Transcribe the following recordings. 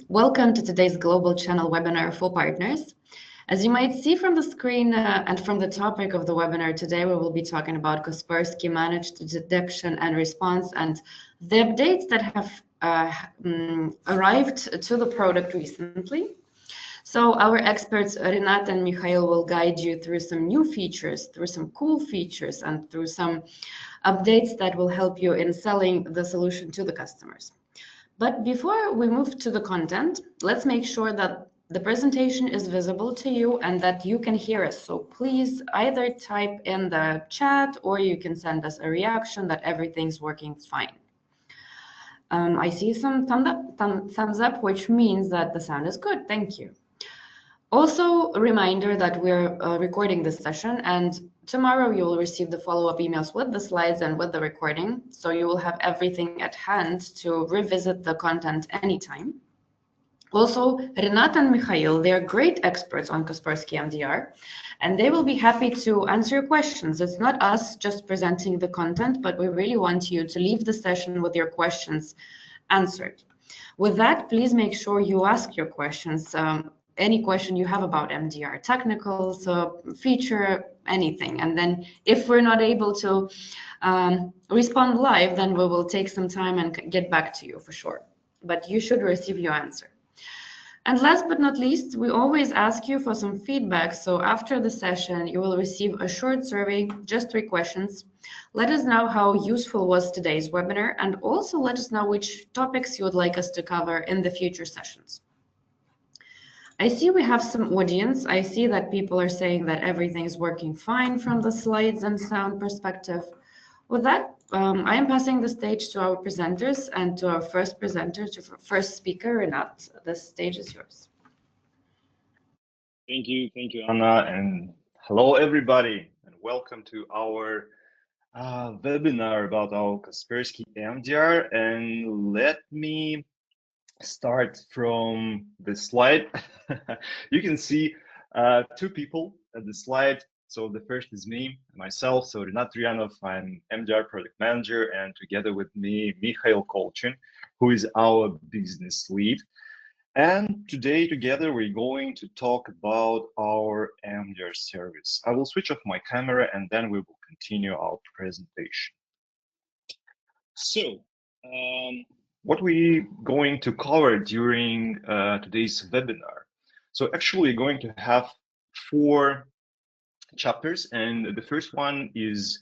Welcome to today's Global Channel webinar for partners. As you might see from the screen and from the topic of the webinar today, we will be talking about Kaspersky Managed Detection and Response and the updates that have arrived to the product recently. So our experts, Renat and Mikhail, will guide you through some new features, through some cool features, and through some updates that will help you in selling the solution to the customers. But before we move to the content, let's make sure that the presentation is visible to you and that you can hear us. So please either type in the chat or you can send us a reaction that everything's working fine. I see some thumbs up, which means that the sound is good. Thank you. Also, a reminder that we're recording this session, and tomorrow you will receive the follow-up emails with the slides and with the recording, so you will have everything at hand to revisit the content anytime. Also, Renat and Mikhail, they're great experts on Kaspersky MDR, and they will be happy to answer your questions. It's not us just presenting the content, but we really want you to leave the session with your questions answered. With that, please make sure you ask your questions. Any question you have about MDR, technicals, feature, anything. And then if we're not able to respond live, then we will take some time and get back to you for sure. But you should receive your answer. And last but not least, we always ask you for some feedback. So after the session, you will receive a short survey, just 3 questions. Let us know how useful was today's webinar, and also let us know which topics you would like us to cover in the future sessions. I see we have some audience. I see that people are saying that everything is working fine from the slides and sound perspective. With that, I am passing the stage to our presenters and to our first presenter, to first speaker, Renat. The stage is yours. Thank you, Anna, and hello everybody, and welcome to our webinar about our Kaspersky MDR. And let me start from the slide. You can see 2 people at the slide. So the first is me, myself. So Renat Trianov, I'm MDR product manager, and together with me, Mikhail Kolchin, who is our business lead. And today together we're going to talk about our MDR service. I will switch off my camera and then we will continue our presentation. So, what we're going to cover during today's webinar. So actually we're going to have 4 chapters, and the first one is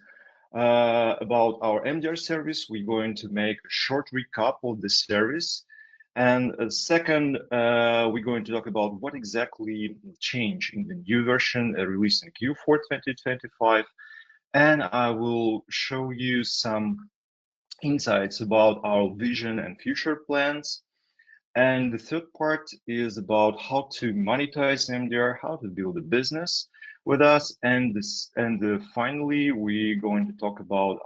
about our MDR service. We're going to make a short recap of the service. And second, we're going to talk about what exactly changed in the new version released in Q4 2025. And I will show you some insights about our vision and future plans. And the third part is about how to monetize MDR, how to build a business with us. And finally, we're going to talk about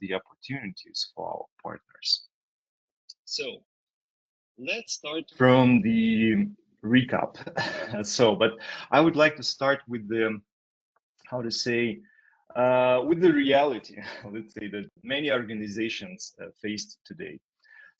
the opportunities for our partners. So let's start from the recap. But I would like to start with the, with the reality, let's say, that many organizations faced today.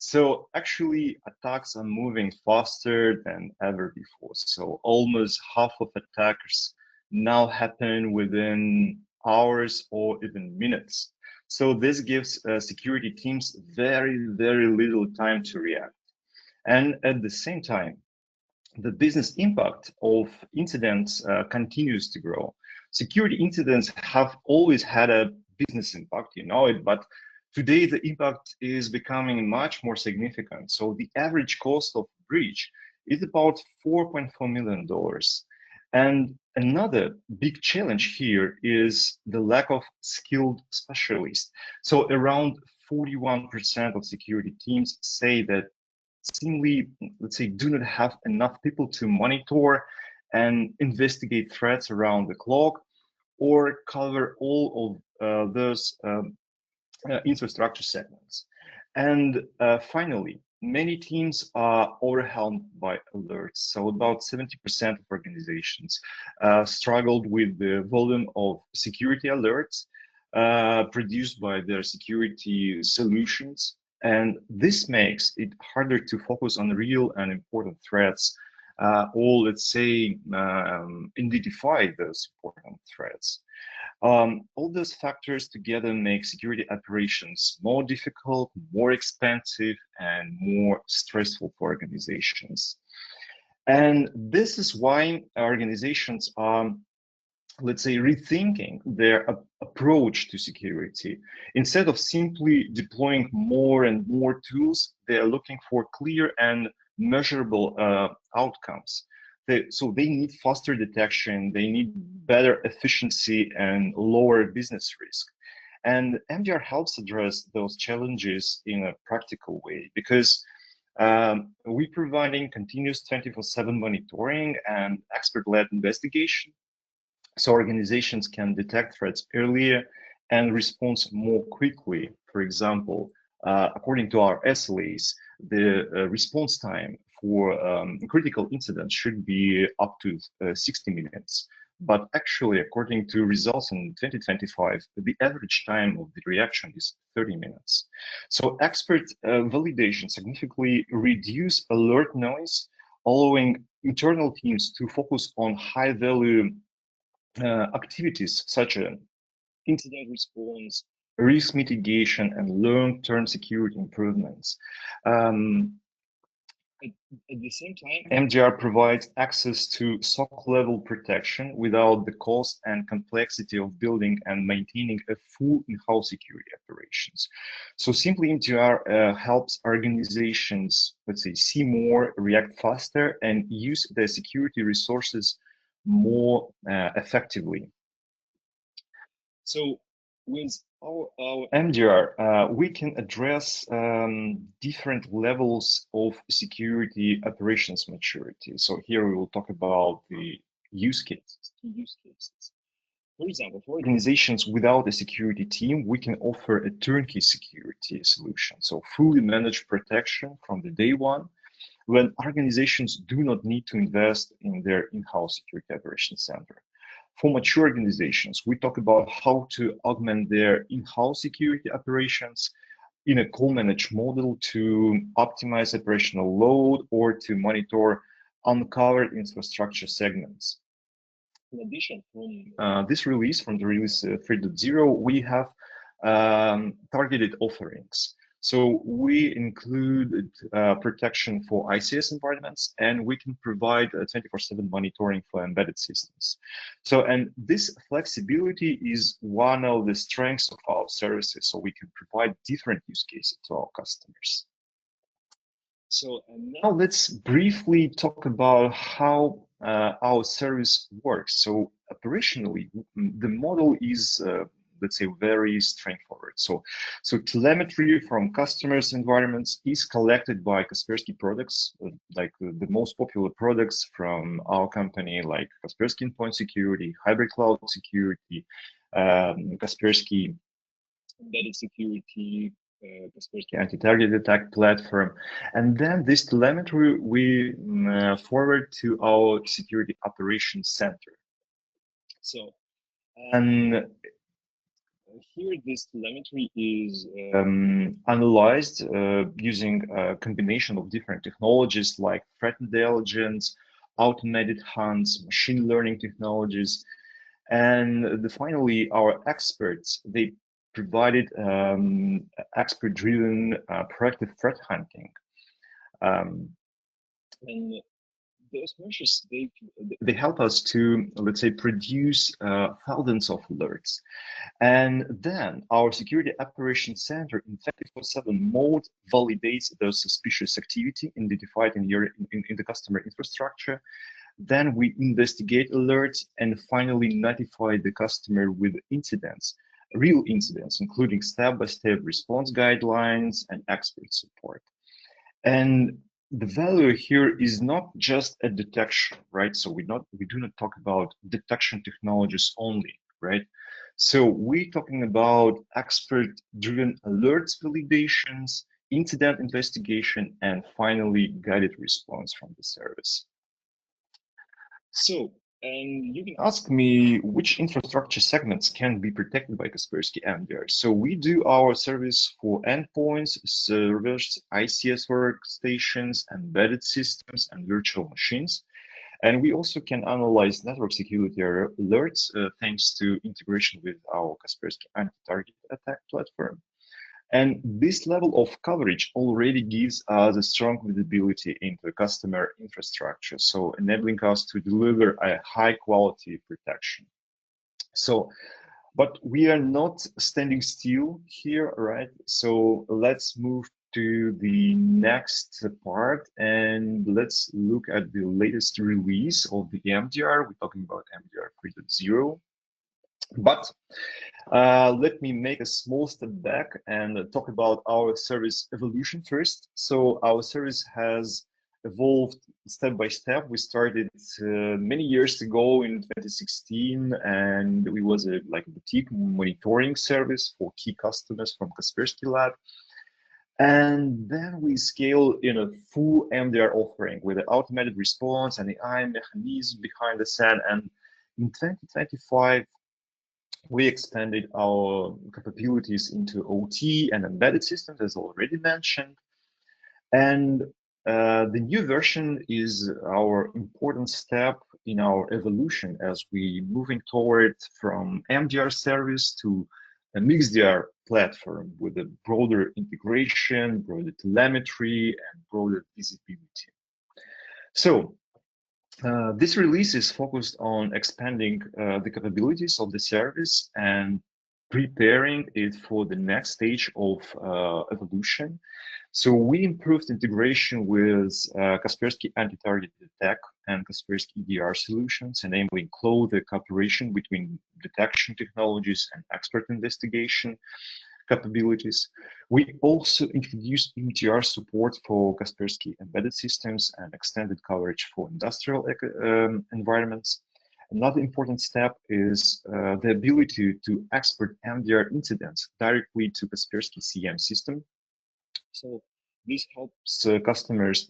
So actually, attacks are moving faster than ever before. So almost half of attacks now happen within hours or even minutes. So this gives security teams very, very little time to react. And at the same time, the business impact of incidents continues to grow. Security incidents have always had a business impact, you know it, but today the impact is becoming much more significant. So the average cost of breach is about $4.4 million. And another big challenge here is the lack of skilled specialists. So around 41% of security teams say that simply, let's say, do not have enough people to monitor and investigate threats around the clock or cover all of those infrastructure segments. And finally, many teams are overwhelmed by alerts. So about 70% of organizations struggled with the volume of security alerts produced by their security solutions. And this makes it harder to focus on real and important threats, or let's say identify those important threats. All those factors together make security operations more difficult, more expensive, and more stressful for organizations. And this is why organizations are, let's say, rethinking their approach to security. Instead of simply deploying more and more tools, they are looking for clear and measurable outcomes. So they need faster detection, they need better efficiency and lower business risk. And MDR helps address those challenges in a practical way, because we're providing continuous 24/7 monitoring and expert-led investigation, so organizations can detect threats earlier and respond more quickly. For example, according to our SLAs, the response time for critical incidents should be up to 60 minutes. But actually, according to results in 2025, the average time of the reaction is 30 minutes. So expert validation significantly reduce alert noise, allowing internal teams to focus on high-value activities such as incident response, risk mitigation, and long-term security improvements. At the same time, MDR provides access to SOC-level protection without the cost and complexity of building and maintaining a full in-house security operations. So simply MDR helps organizations, let's say, see more, react faster, and use their security resources more effectively. So with our MDR, we can address different levels of security operations maturity. So here we will talk about the use cases. For example, for organizations without a security team, we can offer a turnkey security solution. So fully managed protection from the day one, when organizations do not need to invest in their in-house security operations center. For mature organizations, we talk about how to augment their in-house security operations in a co-managed model to optimize operational load or to monitor uncovered infrastructure segments. In addition, from this release, from the release 3.0, we have targeted offerings. So we include protection for ICS environments, and we can provide 24/7 monitoring for embedded systems. So, and this flexibility is one of the strengths of our services. So we can provide different use cases to our customers. So now let's briefly talk about how our service works. So operationally, the model is let's say very straightforward. So telemetry from customers' environments is collected by Kaspersky products, like the most popular products from our company, like Kaspersky Endpoint Security, Hybrid Cloud Security, Kaspersky Embedded Security, Kaspersky Anti-Target Attack Platform. And then this telemetry we forward to our Security Operations Center. So, and here this telemetry is analyzed using a combination of different technologies like threat intelligence, automated hunts, machine learning technologies. And finally, our experts, they provided expert-driven proactive threat hunting. And those measures, they help us to, let's say, produce thousands of alerts. And then our Security Operations Center in 24/7 mode validates those suspicious activity identified in the customer infrastructure. Then we investigate alerts and finally notify the customer with incidents, real incidents, including step-by-step response guidelines and expert support. And the value here is not just a detection, right? So we do not talk about detection technologies only, right? So we're talking about expert-driven alerts validations, incident investigation, and finally guided response from the service. So And you can ask me which infrastructure segments can be protected by Kaspersky MDR. So we do our service for endpoints, servers, ICS workstations, embedded systems, and virtual machines. And we also can analyze network security alerts thanks to integration with our Kaspersky anti-target attack platform. And this level of coverage already gives us a strong visibility into customer infrastructure, so enabling us to deliver a high quality protection. So, but we are not standing still here, right? So let's move to the next part and let's look at the latest release of the MDR. We're talking about MDR 3.0. But let me make a small step back and talk about our service evolution first. So our service has evolved step by step. We started many years ago in 2016, and we was a boutique monitoring service for key customers from Kaspersky Lab. And then we scale in a full MDR offering with an automated response and AI mechanism behind the scene. And in 2025, we expanded our capabilities into OT and embedded systems, as already mentioned. And the new version is our important step in our evolution as we moving toward from MDR service to a MixDR platform with a broader integration, broader telemetry, and broader visibility. So this release is focused on expanding the capabilities of the service and preparing it for the next stage of evolution. So we improved integration with Kaspersky anti-target attack and Kaspersky EDR solutions, enabling closer cooperation between detection technologies and expert investigation capabilities. We also introduced MTR support for Kaspersky embedded systems and extended coverage for industrial environments. Another important step is the ability to export MDR incidents directly to Kaspersky CM system. So this helps customers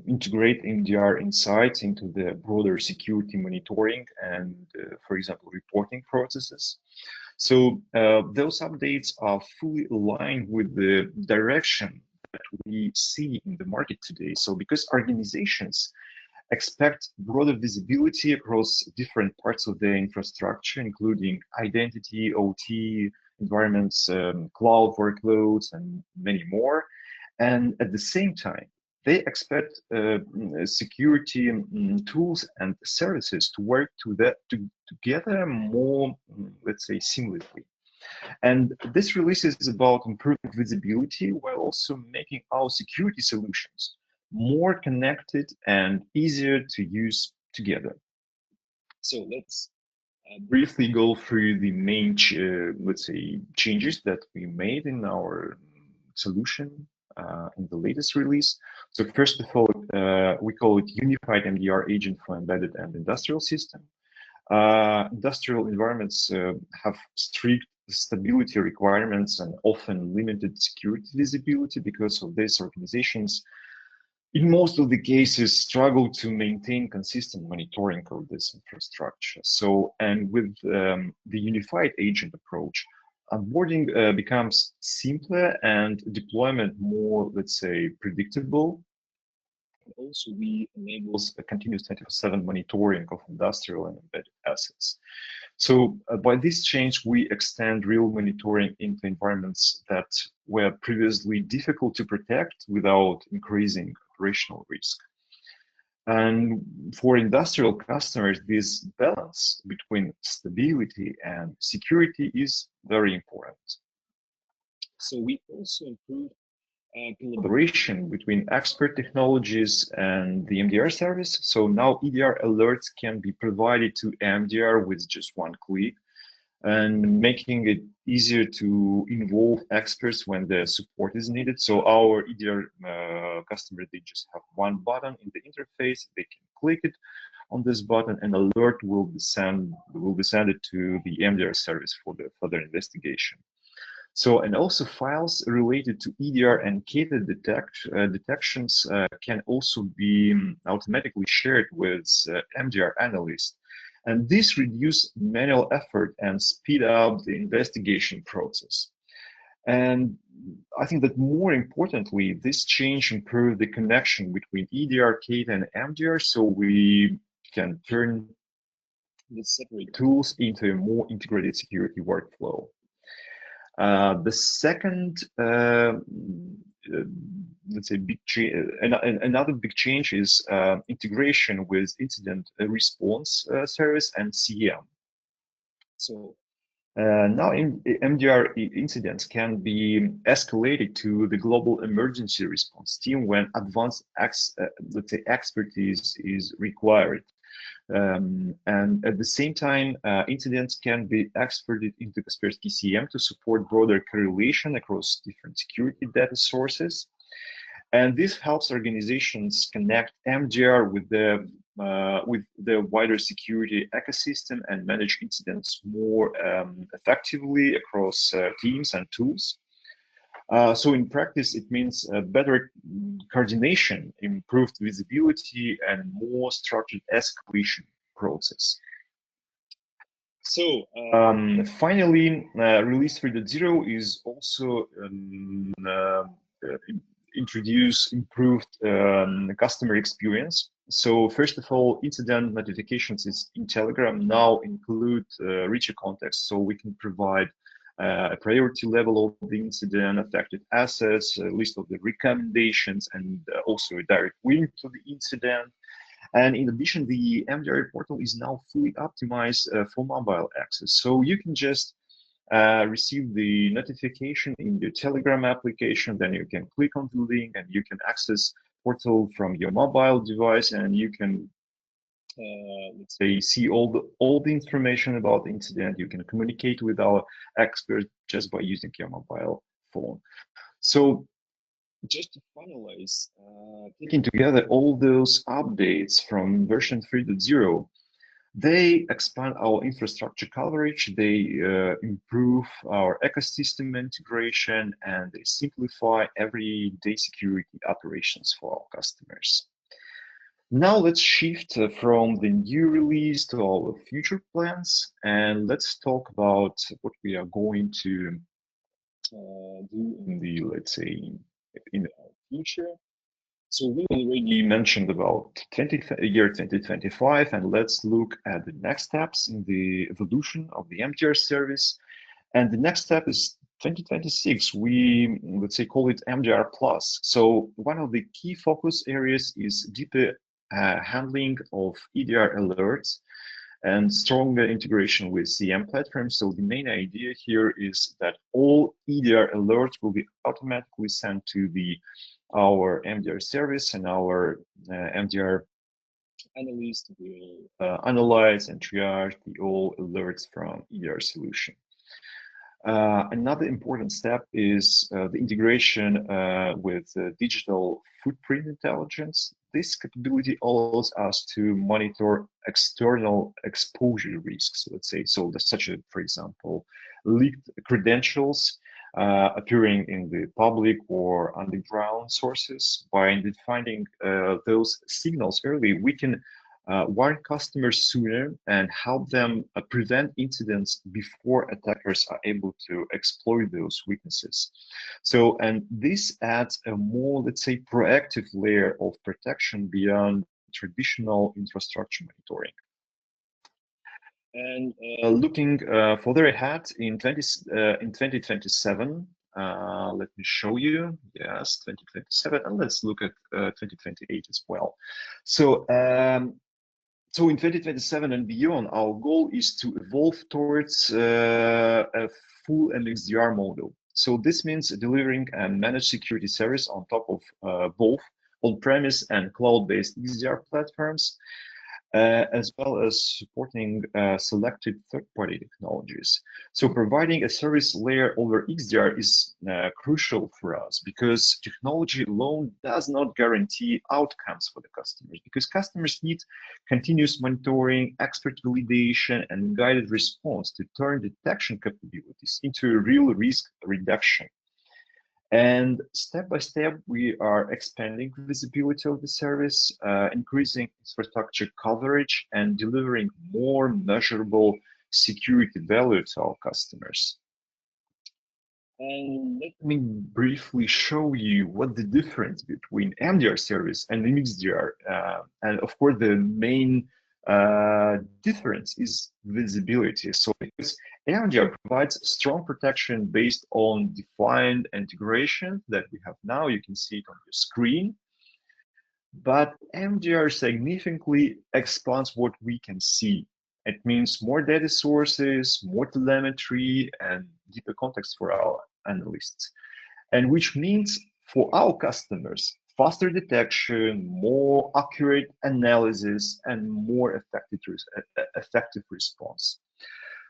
integrate MDR insights into the broader security monitoring and, for example, reporting processes. So those updates are fully aligned with the direction that we see in the market today. So because organizations expect broader visibility across different parts of their infrastructure, including identity, OT, environments, cloud workloads, and many more. And at the same time, they expect security tools and services to work together more, let's say, seamlessly. And this release is about improving visibility while also making our security solutions more connected and easier to use together. So let's briefly go through the main, let's say, changes that we made in our solution in the latest release. So first of all, we call it Unified MDR Agent for Embedded and Industrial System. Industrial environments have strict stability requirements and often limited security visibility. Because of this, organizations in most of the cases struggle to maintain consistent monitoring of this infrastructure. So, and with the unified agent approach, onboarding becomes simpler and deployment more, let's say, predictable. Also, we enables a continuous 24/7 monitoring of industrial and embedded assets. So by this change, we extend real monitoring into environments that were previously difficult to protect without increasing operational risk. And for industrial customers, this balance between stability and security is very important. So we also improved collaboration between expert technologies and the MDR service. So now EDR alerts can be provided to MDR with just one click, and making it easier to involve experts when the support is needed. So our EDR customers, they just have one button in the interface. They can click it on this button, and alert will be sent to the MDR service for the further investigation. So, and also files related to EDR and cater detections can also be automatically shared with MDR analysts. And this reduces manual effort and speed up the investigation process. And I think that more importantly, this change improved the connection between EDR, Kate, and MDR, so we can turn the separate tools into a more integrated security workflow. The second, let's say, another big change is integration with incident response service and CM. So now MDR incidents can be escalated to the global emergency response team when advanced, let's say, expertise is required. And at the same time, incidents can be exported into Kaspersky CM to support broader correlation across different security data sources. And this helps organizations connect MDR with the wider security ecosystem and manage incidents more effectively across teams and tools. So in practice, it means better coordination, improved visibility, and more structured escalation process. So finally, release 3.0 is also introduce improved customer experience. So first of all, incident notifications in Telegram now include richer context, so we can provide a priority level of the incident, affected assets, a list of the recommendations, and also a direct link to the incident. And in addition, the MDR portal is now fully optimized for mobile access. So you can just receive the notification in your Telegram application, then you can click on the link and you can access portal from your mobile device, and you can let's say, see all the information about the incident. You can communicate with our expert just by using your mobile phone. So just to finalize, taking together all those updates from version 3.0, they expand our infrastructure coverage, they improve our ecosystem integration, and they simplify everyday security operations for our customers. Now let's shift from the new release to our future plans, and let's talk about what we are going to do in the, let's say, in our future. So we already mentioned about year 2025, and let's look at the next steps in the evolution of the MDR service. And the next step is 2026. We, let's say, call it MDR Plus. So one of the key focus areas is deeper handling of EDR alerts and stronger integration with CM platforms. So the main idea here is that all EDR alerts will be automatically sent to our MDR service, and our MDR analyst will analyze and triage all alerts from EDR solution. Another important step is the integration with digital footprint intelligence. This capability allows us to monitor external exposure risks, let's say, so such as, for example, leaked credentials appearing in the public or underground sources. By identifying those signals early, we can warn customers sooner and help them prevent incidents before attackers are able to exploit those weaknesses. So, and this adds a more, let's say, proactive layer of protection beyond traditional infrastructure monitoring. And looking further ahead in 2027, let me show you. Yes, 2027, and let's look at 2028 as well. So, so in 2027 and beyond, our goal is to evolve towards a full MXDR model. So this means delivering a managed security service on top of both on-premise and cloud-based XDR platforms, as well as supporting selected third-party technologies. So providing a service layer over XDR is crucial for us, because technology alone does not guarantee outcomes for the customers, because customers need continuous monitoring, expert validation, and guided response to turn detection capabilities into a real risk reduction. And step by step, we are expanding visibility of the service, increasing infrastructure coverage, and delivering more measurable security value to our customers. And let me briefly show you what the difference between MDR service and MXDR. And of course, the main difference is visibility. So because MDR provides strong protection based on defined integration that we have now, you can see it on your screen. But MDR significantly expands what we can see. It means more data sources, more telemetry, and deeper context for our analysts. And which means for our customers, faster detection, more accurate analysis, and more effective response.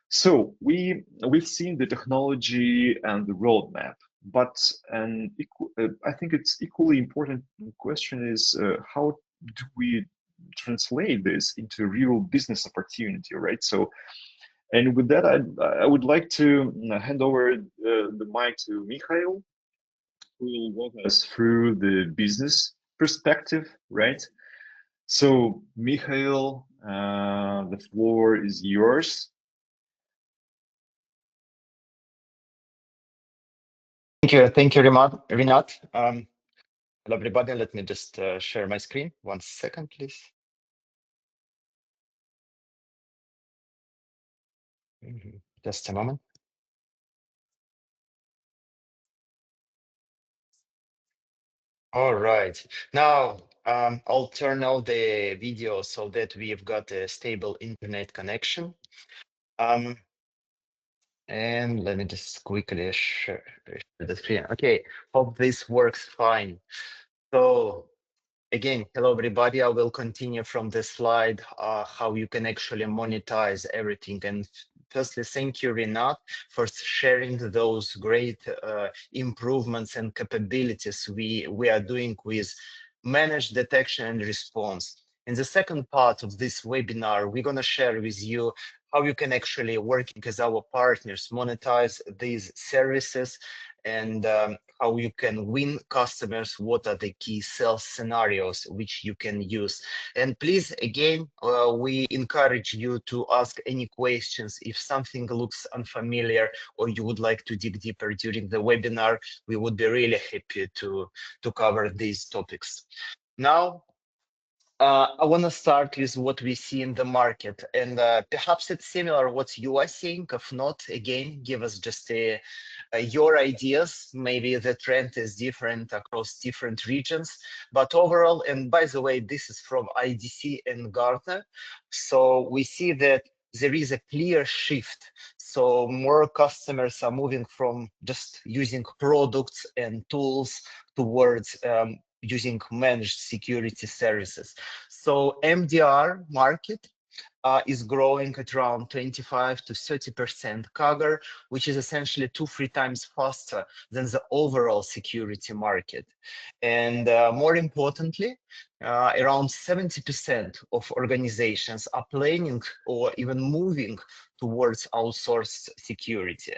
So we've seen the technology and the roadmap, but I think it's equally important question is how do we translate this into real business opportunity, right? So, and with that, I would like to hand over the mic to Mikhail, who will walk us through the business perspective, right? So, Mikhail, the floor is yours. Thank you, Rinat. Hello, everybody. Let me just share my screen. 1 second, please. Just a moment. All right. Now, I'll turn on the video so that we've got a stable internet connection. And let me just quickly share the screen. Okay, hope this works fine. So again, hello everybody. I will continue from this slide, how you can actually monetize everything. And firstly, thank you, Rinat, for sharing those great improvements and capabilities we are doing with managed detection and response. In the second part of this webinar, we're going to share with you how you can actually work as our partners, monetize these services, and how you can win customers, what are the key sales scenarios which you can use. And please, again, we encourage you to ask any questions. If something looks unfamiliar or you would like to dig deeper during the webinar, we would be really happy to cover these topics. Now, I want to start with what we see in the market, and perhaps it's similar what you are seeing. If not, again, give us just your ideas. Maybe the trend is different across different regions, but overall, and by the way, this is from IDC and Gartner, so we see that there is a clear shift. So more customers are moving from just using products and tools towards using managed security services. So MDR market is growing at around 25 to 30% CAGR, which is essentially 2-3 times faster than the overall security market. And more importantly, around 70% of organizations are planning or even moving towards outsourced security.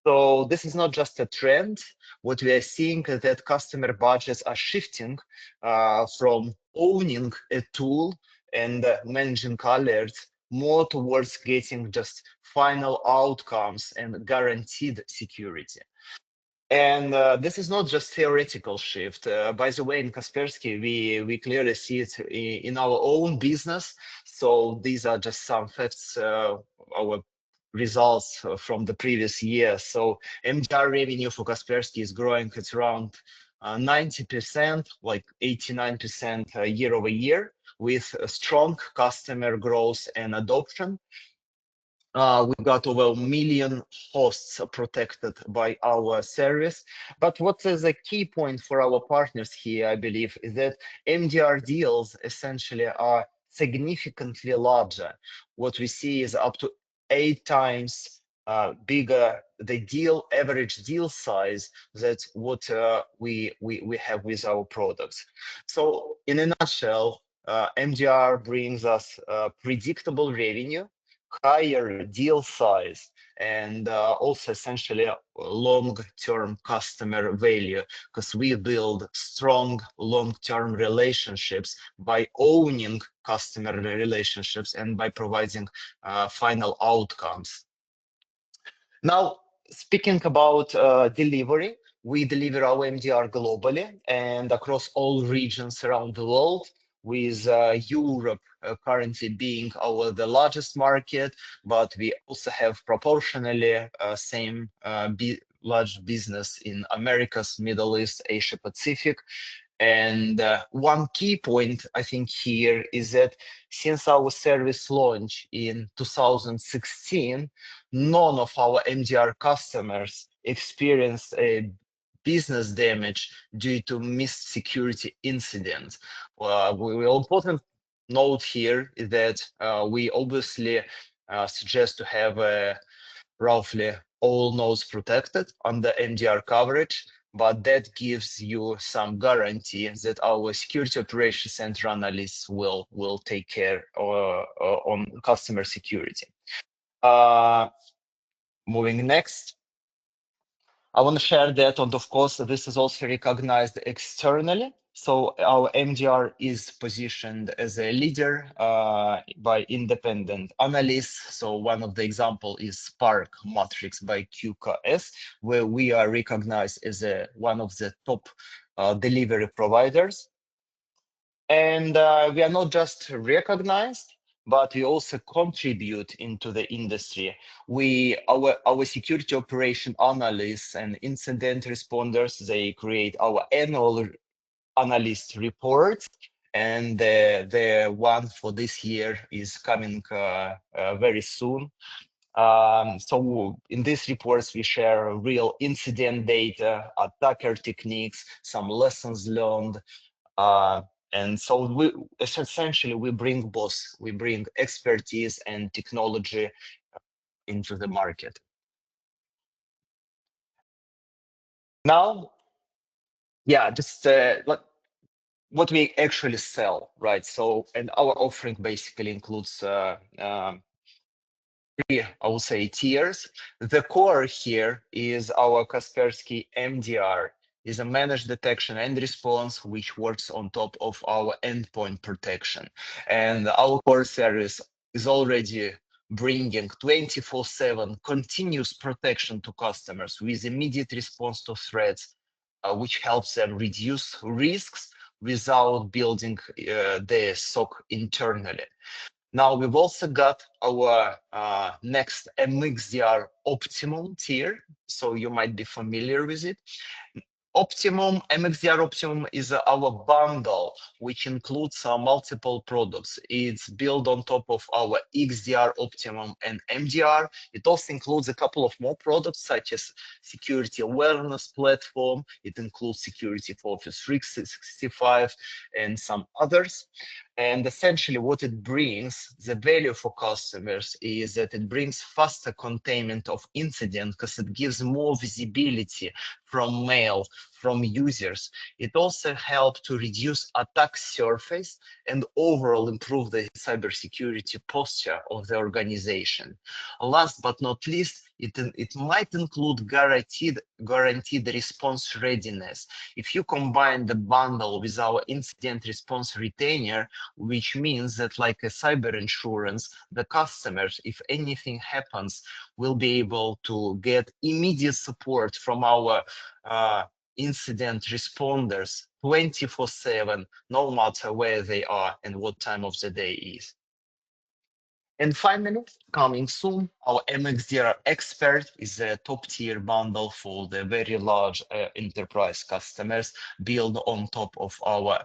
So this is not just a trend. What we are seeing is that customer budgets are shifting from owning a tool and managing alerts more towards getting just final outcomes and guaranteed security. And this is not just theoretical shift. By the way, in Kaspersky, we clearly see it in our own business. So these are just some facts, our results from the previous year. So MDR revenue for Kaspersky is growing at around 90%, like 89% year over year, with a strong customer growth and adoption. We've got over 1 million hosts protected by our service. But what is a key point for our partners here, I believe, is that MDR deals essentially are significantly larger. What we see is up to 8 times bigger the average deal size. That's what we have with our products. So in a nutshell, MDR brings us predictable revenue, higher deal size, and also essentially long-term customer value, because we build strong long-term relationships by owning customer relationships and by providing final outcomes. Now, speaking about delivery, we deliver our MDR globally and across all regions around the world, with Europe currently being the largest market, but we also have proportionally same large business in Americas, Middle East, Asia Pacific. And one key point I think here is that since our service launch in 2016, none of our MDR customers experienced a business damage due to missed security incidents. We important note here is that we obviously suggest to have roughly all nodes protected under MDR coverage, but that gives you some guarantee that our security operations center analysts will take care on customer security. Moving next, I want to share that, and of course, this is also recognized externally. So our MDR is positioned as a leader by independent analysts. So one of the example is Spark Matrix by QKS, where we are recognized as one of the top delivery providers. And we are not just recognized, but we also contribute into the industry. Our security operation analysts and incident responders, they create our annual analyst reports, and the one for this year is coming very soon. So in these reports, we share real incident data, attacker techniques, some lessons learned, and so we essentially bring both. We bring expertise and technology into the market. Now, yeah, just what we actually sell, right? So, and our offering basically includes three, I would say, tiers. The core here is our Kaspersky MDR, is a managed detection and response, which works on top of our endpoint protection. And our core service is already bringing 24/7 continuous protection to customers with immediate response to threats, which helps them reduce risks without building their SOC internally. Now we've also got our next MXDR Optimum tier, so you might be familiar with it. MXDR Optimum is our bundle, which includes multiple products. It's built on top of our XDR Optimum and MDR. It also includes a couple of more products, such as Security Awareness Platform. It includes security for Office 365 and some others. And essentially what it brings, the value for customers, is that it brings faster containment of incidents because it gives more visibility from mail, from users. It also helps to reduce attack surface and overall improve the cybersecurity posture of the organization. Last but not least, it might include guaranteed response readiness. If you combine the bundle with our incident response retainer, which means that like a cyber insurance, the customers, if anything happens, will be able to get immediate support from our incident responders 24/7, no matter where they are and what time of the day is. And finally, coming soon, our MXDR Expert is a top-tier bundle for the very large enterprise customers built on top of our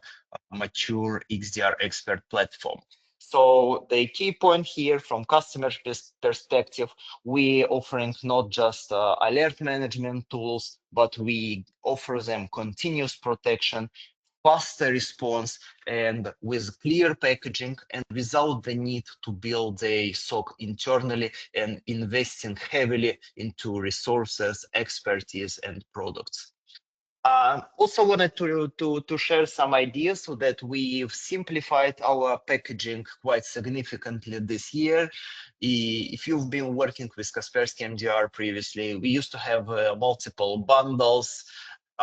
mature XDR Expert platform. So the key point here from customer perspective, we offering not just alert management tools, but we offer them continuous protection, faster response, and with clear packaging and without the need to build a SOC internally and investing heavily into resources, expertise, and products. Also wanted to share some ideas so that we've simplified our packaging quite significantly this year. If you've been working with Kaspersky MDR previously, we used to have multiple bundles.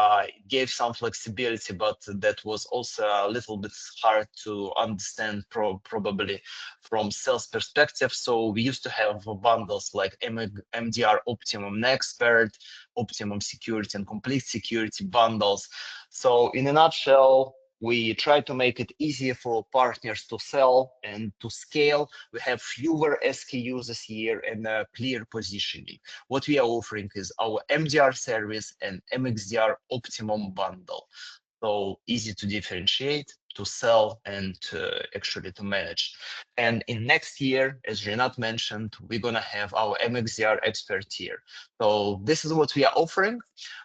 It gave some flexibility, but that was also a little bit hard to understand probably from sales perspective. So we used to have bundles like MDR Optimum Expert, Optimum Security, and Complete Security bundles. So in a nutshell, we try to make it easier for partners to sell and to scale. We have fewer SKUs this year and a clear positioning. What we are offering is our MDR service and MXDR Optimum bundle. So easy to differentiate, to sell, and actually to manage. And in next year, as Renat mentioned, we're going to have our MXDR expert tier. So this is what we are offering.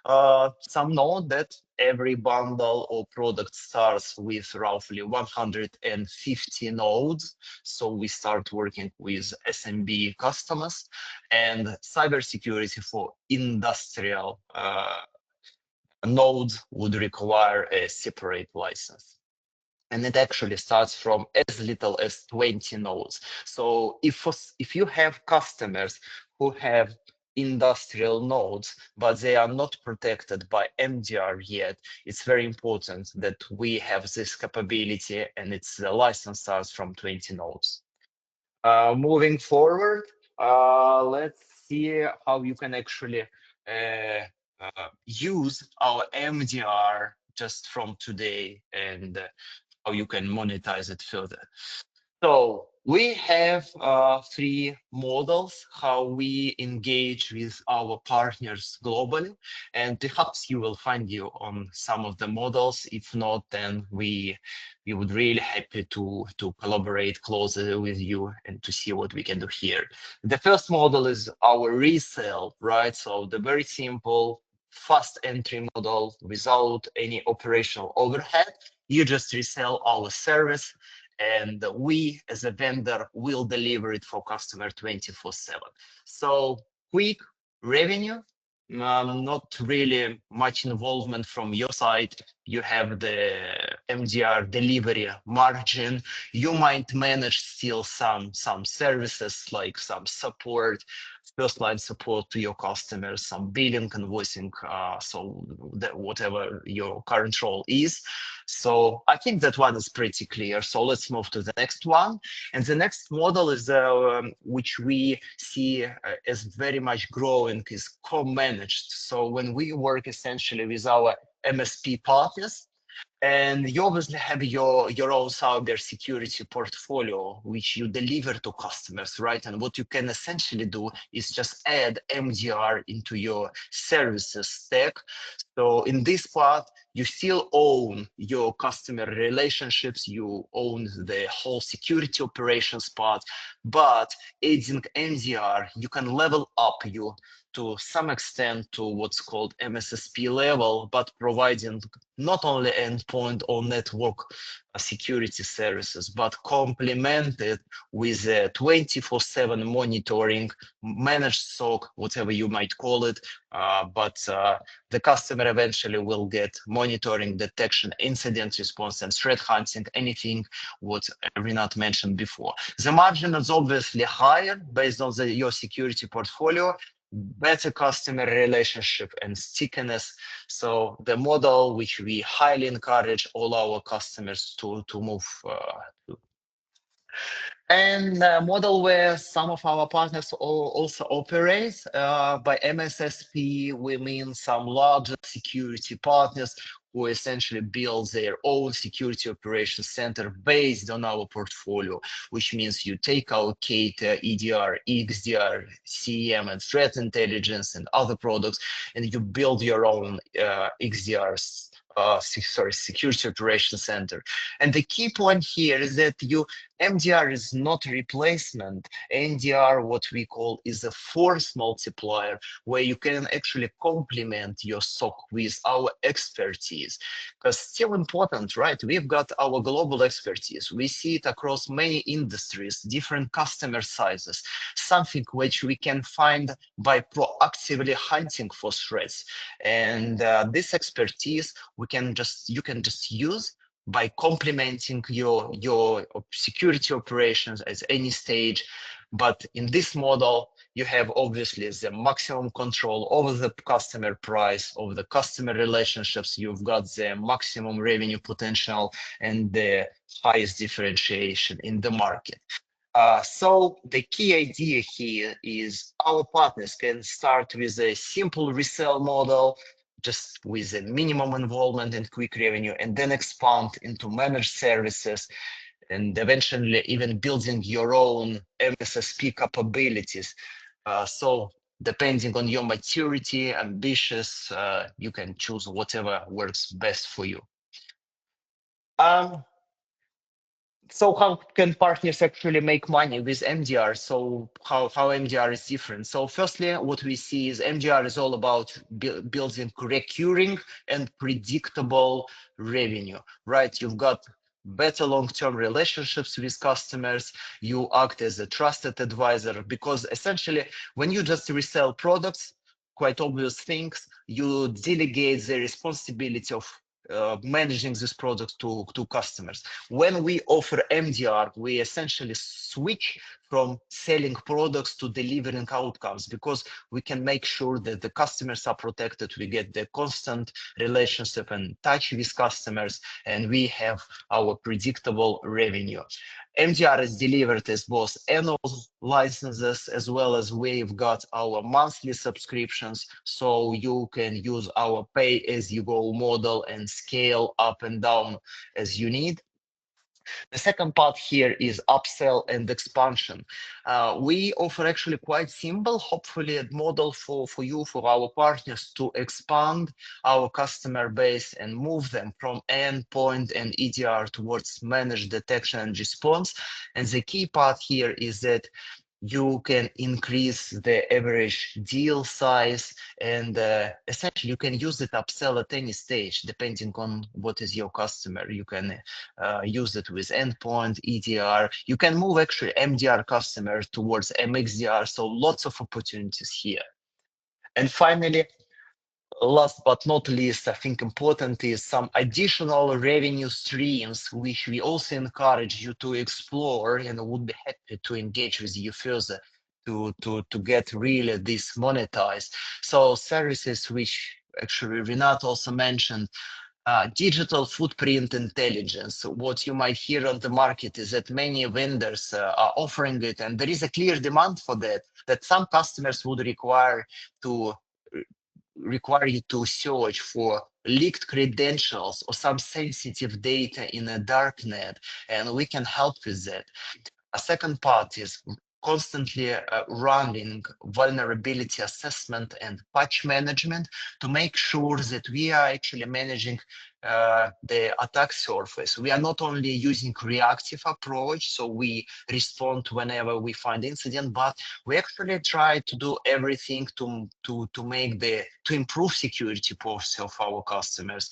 Some know that every bundle or product starts with roughly 150 nodes. So we start working with SMB customers, and cybersecurity for industrial nodes would require a separate license. And it actually starts from as little as 20 nodes. So if you have customers who have industrial nodes, but they are not protected by MDR yet, it's very important that we have this capability, and the license starts from 20 nodes. Moving forward, let's see how you can actually use our MDR just from today, and how you can monetize it further. So we have three models how we engage with our partners globally, and perhaps you will find you on some of the models. If not, then we would really happy to collaborate closer with you and to see what we can do here. The first model is our resale, right? So the very simple, fast entry model without any operational overhead. You just resell our service, and we as a vendor will deliver it for customer 24/7. So quick revenue, not really much involvement from your side. You have the MDR delivery margin. You might manage still some services like some support, first line support to your customers, some billing, invoicing, so that whatever your current role is. So I think that one is pretty clear. So let's move to the next one. And the next model is which we see as very much growing, is co-managed. So when we work essentially with our MSP partners, and you obviously have your own cyber security portfolio, which you deliver to customers, right? And what you can essentially do is just add MDR into your services stack. So in this part, you still own your customer relationships, you own the whole security operations part, but adding MDR, you can level up you to some extent to what's called MSSP level, but providing not only endpoint or network security services, but complemented with 24/7 monitoring, managed SOC, whatever you might call it. But the customer eventually will get monitoring, detection, incident response, and threat hunting, anything what Renat mentioned before. The margin is obviously higher based on your security portfolio, better customer relationship and stickiness. So the model which we highly encourage all our customers to move to. And a model where some of our partners also operate. By MSSP, we mean some larger security partners who essentially build their own security operations center based on our portfolio, which means you take our Kata, EDR, XDR, CEM, and threat intelligence and other products, and you build your own XDRs, security operations center. And the key point here is that you MDR is not replacement. NDR, what we call, is a force multiplier, where you can actually complement your SOC with our expertise. Because still important, right? We've got our global expertise. We see it across many industries, different customer sizes, something which we can find by proactively hunting for threats. And this expertise you can just use by complementing your security operations at any stage. But in this model, you have obviously the maximum control over the customer price, over the customer relationships. You've got the maximum revenue potential and the highest differentiation in the market. So the key idea here is our partners can start with a simple resell model, just with a minimum involvement and quick revenue, and then expand into managed services, and eventually even building your own MSSP capabilities. So depending on your maturity, ambitious, you can choose whatever works best for you. So how can partners actually make money with MDR? So how MDR is different? So firstly, what we see is MDR is all about building recurring and predictable revenue, right? You've got better long-term relationships with customers. You act as a trusted advisor, because essentially when you just resell products, quite obvious things, you delegate the responsibility of managing this product to customers. When we offer MDR, we essentially switch from selling products to delivering outcomes, because we can make sure that the customers are protected. We get the constant relationship and touch with customers, and we have our predictable revenue. MDR is delivered as both annual licenses, as well as we've got our monthly subscriptions, so you can use our pay-as-you-go model and scale up and down as you need. The second part here is upsell and expansion. We offer actually quite simple, hopefully, a model for you, for our partners, to expand our customer base and move them from endpoint and EDR towards managed detection and response. And the key part here is that you can increase the average deal size, and essentially you can use it upsell at any stage, depending on what is your customer. You can use it with endpoint, EDR. You can move actually MDR customers towards MXDR, so lots of opportunities here. And finally, last but not least, I think important is some additional revenue streams, which we also encourage you to explore, and would be happy to engage with you further to get really this monetized. So services which actually Renat also mentioned, digital footprint intelligence. What you might hear on the market is that many vendors are offering it, and there is a clear demand for that some customers would require you to search for leaked credentials or some sensitive data in a dark net, and we can help with that. A second part is constantly running vulnerability assessment and patch management to make sure that we are actually managing the attack surface. We are not only using reactive approach, so we respond whenever we find incident, but we actually try to do everything to improve security posture of our customers,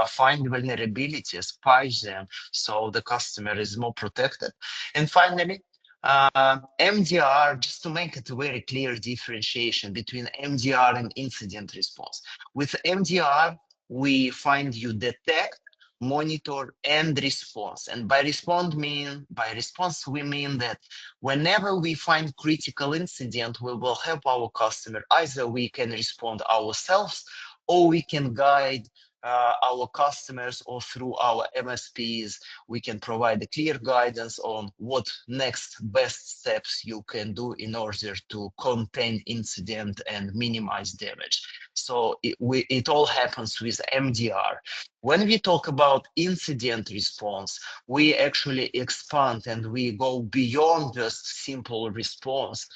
find vulnerabilities, patch them, so the customer is more protected. And finally, MDR, just to make it a very clear differentiation between MDR and incident response. With MDR, we find you detect, monitor, and response. And by response, we mean that whenever we find critical incident, we will help our customer. Either we can respond ourselves, or we can guide our customers, or through our MSPs, we can provide a clear guidance on what next best steps you can do in order to contain incident and minimize damage. So it all happens with MDR. When we talk about incident response, we actually expand and we go beyond just simple response.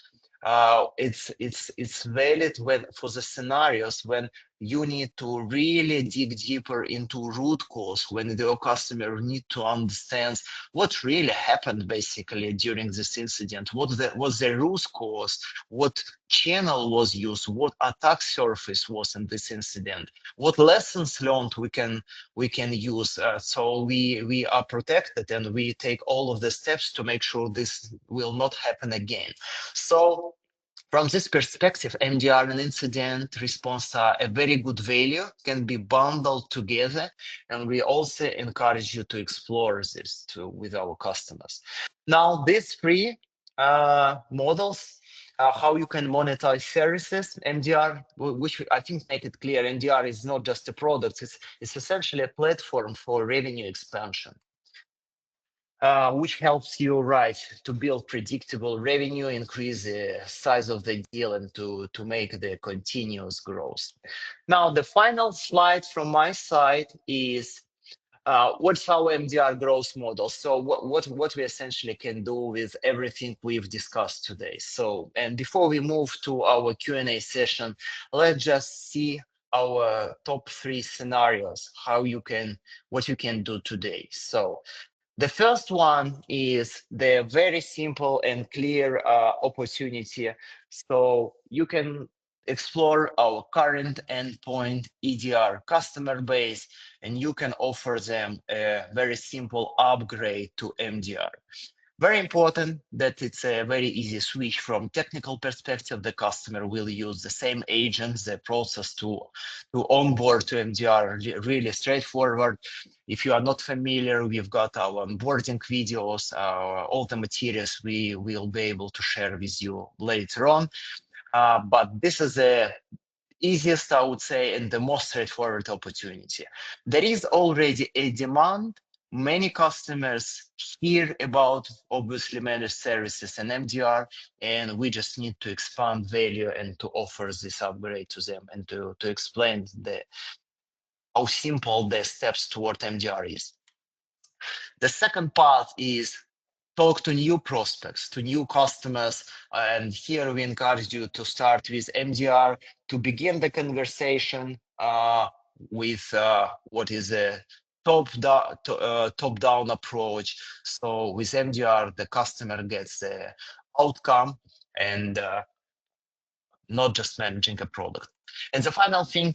It's valid for the scenarios when you need to really dig deeper into root cause when your customer need to understand what really happened basically during this incident, what was the root cause, what channel was used, what attack surface was in this incident, what lessons learned we can use, so we are protected, and we take all of the steps to make sure this will not happen again. So from this perspective, MDR and incident response are a very good value, can be bundled together, and we also encourage you to explore this with our customers. Now, these three models, how you can monetize services, MDR, which I think make it clear, MDR is not just a product, it's essentially a platform for revenue expansion. Which helps you, right, to build predictable revenue, increase the size of the deal, and to make the continuous growth. Now, the final slide from my side is what's our MDR growth model? So what we essentially can do with everything we've discussed today. So, and before we move to our Q&A session, let's just see our top 3 scenarios, what you can do today. So the first one is the very simple and clear opportunity. So you can explore our current endpoint EDR customer base, and you can offer them a very simple upgrade to MDR. Very important that it's a very easy switch from technical perspective. The customer will use the same agents, the process to onboard to MDR, really straightforward. If you are not familiar, we've got our onboarding videos, all the materials we will be able to share with you later on. But this is the easiest, I would say, and the most straightforward opportunity. There is already a demand. Many customers hear about obviously managed services and MDR, and we just need to expand value and to offer this upgrade to them, and to explain how simple the steps toward MDR is. The second part is talk to new prospects, to new customers. And here we encourage you to start with MDR, to begin the conversation with what is a top-down approach. So with MDR, the customer gets the outcome and not just managing a product. And the final thing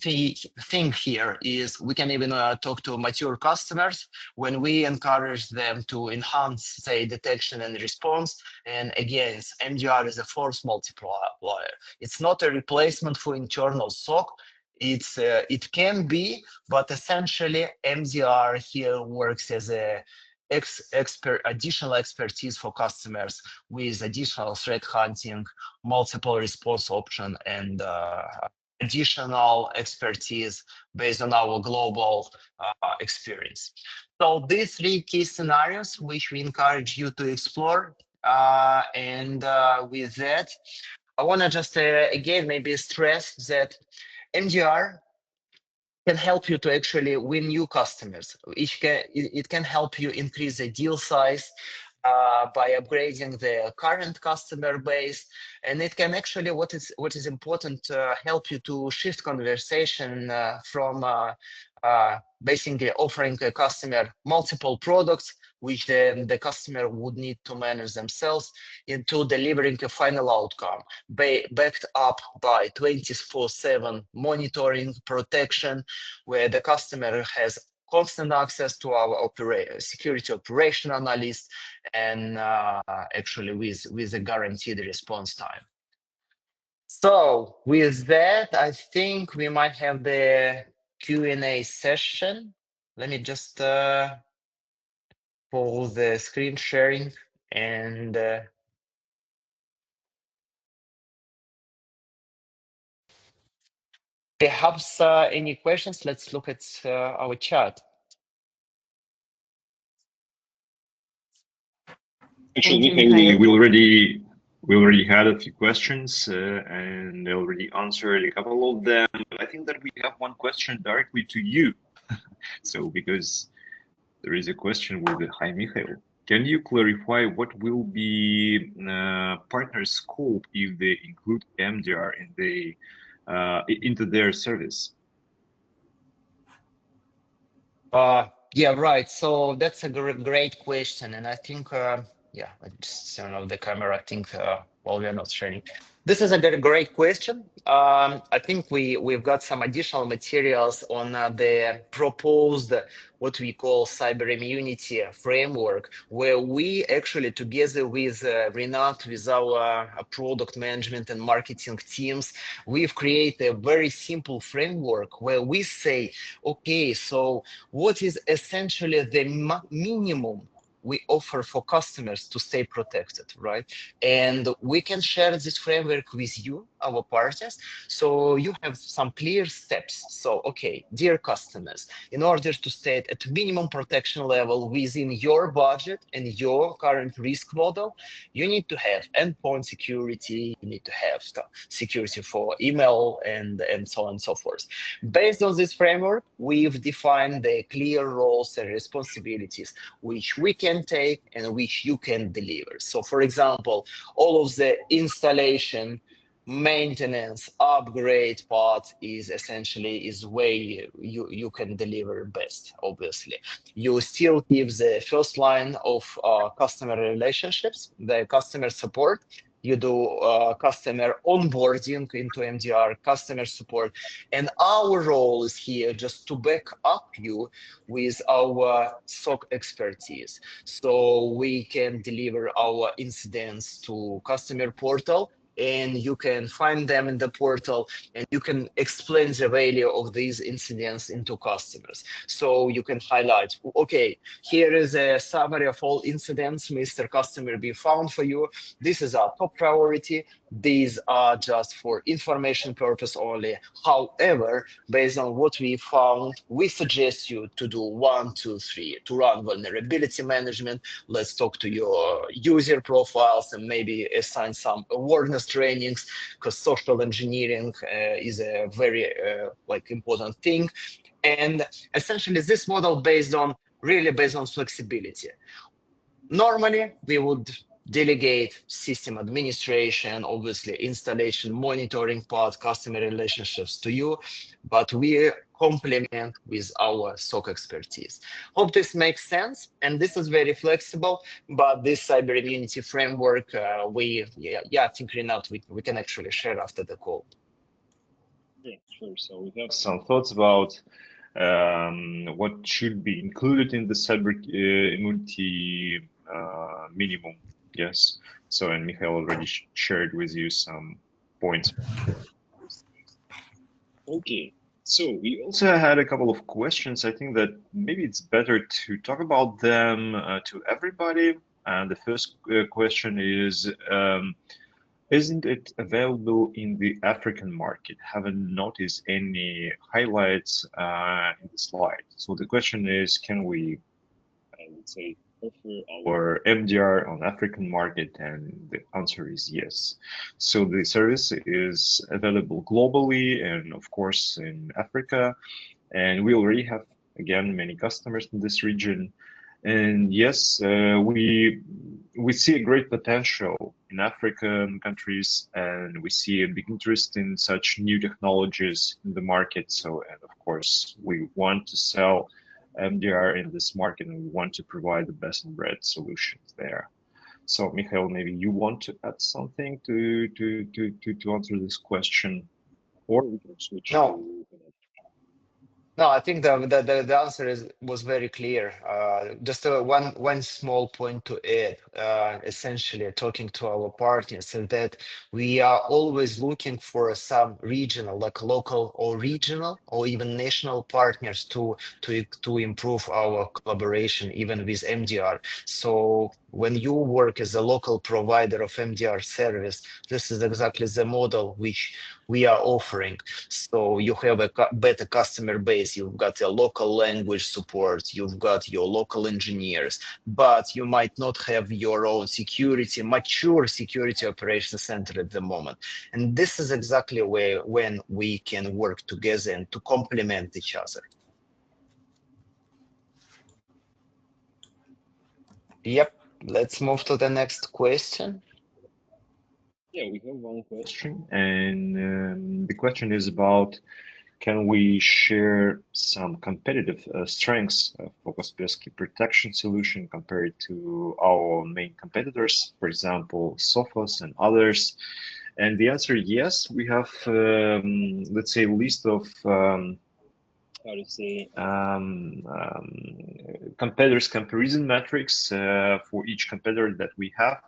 here is we can even talk to mature customers when we encourage them to enhance, say, detection and response. And again, MDR is a force multiplier. It's not a replacement for internal SOC. It can be, but essentially MDR here works as a additional expertise for customers with additional threat hunting, multiple response option, and additional expertise based on our global experience. So these 3 key scenarios, which we encourage you to explore. And with that, I want to just again maybe stress that MDR can help you to actually win new customers. It can help you increase the deal size by upgrading the current customer base, and it can actually, what is important, help you to shift conversation from basically offering a customer multiple products, which the customer would need to manage themselves, into delivering a final outcome backed up by 24/7 monitoring, protection, where the customer has constant access to our security operation analyst, and actually with a guaranteed response time. So with that, I think we might have the Q&A session. Let me just pause the screen sharing and perhaps any questions. Let's look at our chat. Actually, Mikhail, we already had a few questions and I already answered a couple of them. I think that we have one question directly to you. So because there is a question with hi Mikhail, can you clarify what will be partner scope if they include MDR into their service? Yeah, right. So that's a great question, and I think, yeah, I just turn off the camera. I think, well, we are not sharing. This is a great question. I think we've got some additional materials on the proposed what we call cyber immunity framework, where we actually together with Renat, with our product management and marketing teams, we've created a very simple framework where we say, okay, so what is essentially the minimum we offer for customers to stay protected, right? And we can share this framework with you, our partners, so you have some clear steps. So, okay, dear customers, in order to stay at minimum protection level within your budget and your current risk model, you need to have endpoint security, you need to have security for email, and so on and so forth. Based on this framework, we've defined the clear roles and responsibilities which we can take and which you can deliver. So, for example, all of the installation, maintenance, upgrade part is essentially way you can deliver best. Obviously, you still give the first line of customer relationships, the customer support. You do customer onboarding into MDR, customer support, and our role is here just to back up you with our SOC expertise, so we can deliver our incidents to customer portal, and you can find them in the portal, and you can explain the value of these incidents into customers. So you can highlight, okay, here is a summary of all incidents, Mr. Customer, be found for you. This is our top priority. These are just for information purpose only. However, based on what we found, we suggest you to do 1, 2, 3 to run vulnerability management. Let's talk to your user profiles and maybe assign some awareness trainings, because social engineering is a very important thing. And essentially, this model really based on flexibility. Normally, we would delegate system administration, obviously installation, monitoring part, customer relationships to you, but we complement with our SOC expertise. Hope this makes sense. And this is very flexible, but this cyber immunity framework, I think, Renat, we can actually share after the call. Yeah, sure. So we have some thoughts about what should be included in the cyber immunity minimum. Yes. So, and Mikhail already shared with you some points. Okay. So we also had a couple of questions. I think that maybe it's better to talk about them to everybody. And the first question is, isn't it available in the African market? Haven't noticed any highlights in the slide. So the question is, can we, I would say, offer our MDR on African market? And the answer is yes. So the service is available globally and of course in Africa. And we already have, again, many customers in this region. And yes, we see a great potential in African countries, and we see a big interest in such new technologies in the market. So, and of course, we want to sell MDR in this market, and we want to provide the best and bread solutions there. So, Mikhail, maybe you want to add something to answer this question, or we can switch to. No, I think the answer was very clear. Just one small point to add. Essentially, talking to our partners, is that we are always looking for some regional, like local or regional or even national partners to improve our collaboration, even with MDR. So when you work as a local provider of MDR service, this is exactly the model which we are offering. So you have a better customer base, you've got a local language support, you've got your local engineers, but you might not have your own mature security operations center at the moment. And this is exactly when we can work together and to complement each other. Yep, let's move to the next question. Yeah, we have one question, and the question is about can we share some competitive strengths for Kaspersky protection solution compared to our main competitors, for example, Sophos and others? And the answer, yes. We have, let's say, a list of how to say competitors comparison metrics for each competitor that we have.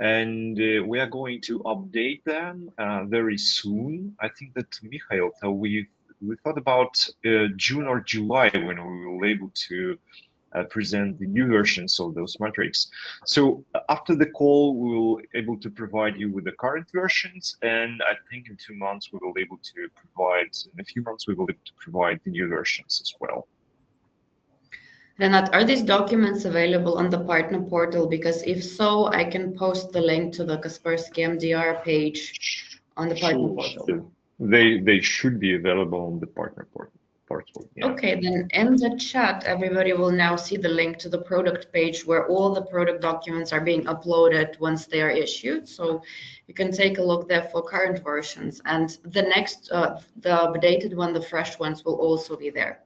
And we are going to update them very soon. I think that, Mikhail, we thought about June or July when we will be able to present the new versions of those metrics. So after the call, we will be able to provide you with the current versions, and I think in 2 months we will be able to provide, in a few months we will be able to provide the new versions as well. Renat, are these documents available on the partner portal? Because if so, I can post the link to the Kaspersky MDR page on the partner portal. They should be available on the partner portal. Yeah. Okay, then in the chat, everybody will now see the link to the product page where all the product documents are being uploaded once they are issued. So you can take a look there for current versions. And the next, the updated one, the fresh ones will also be there.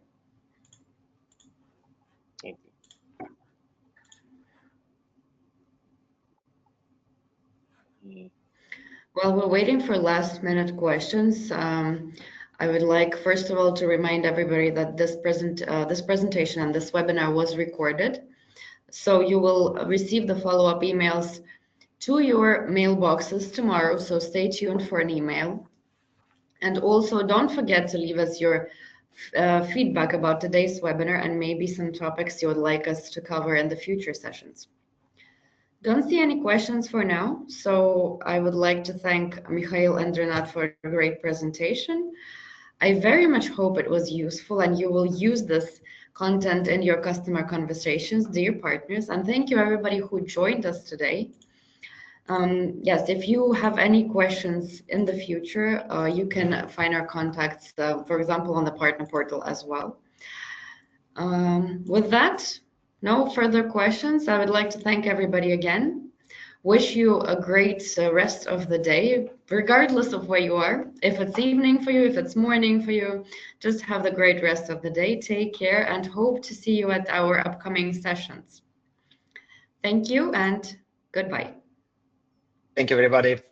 While we're waiting for last minute questions, I would like, first of all, to remind everybody that this presentation and this webinar was recorded. So you will receive the follow-up emails to your mailboxes tomorrow. So stay tuned for an email. And also don't forget to leave us your feedback about today's webinar and maybe some topics you would like us to cover in the future sessions. Don't see any questions for now, so I would like to thank Mikhail and Renat for a great presentation. I very much hope it was useful and you will use this content in your customer conversations, dear partners, and thank you everybody who joined us today. Yes, if you have any questions in the future, you can find our contacts, for example, on the partner portal as well. With that, no further questions. I would like to thank everybody again. Wish you a great rest of the day, regardless of where you are. If it's evening for you, if it's morning for you, just have the great rest of the day. Take care and hope to see you at our upcoming sessions. Thank you and goodbye. Thank you, everybody.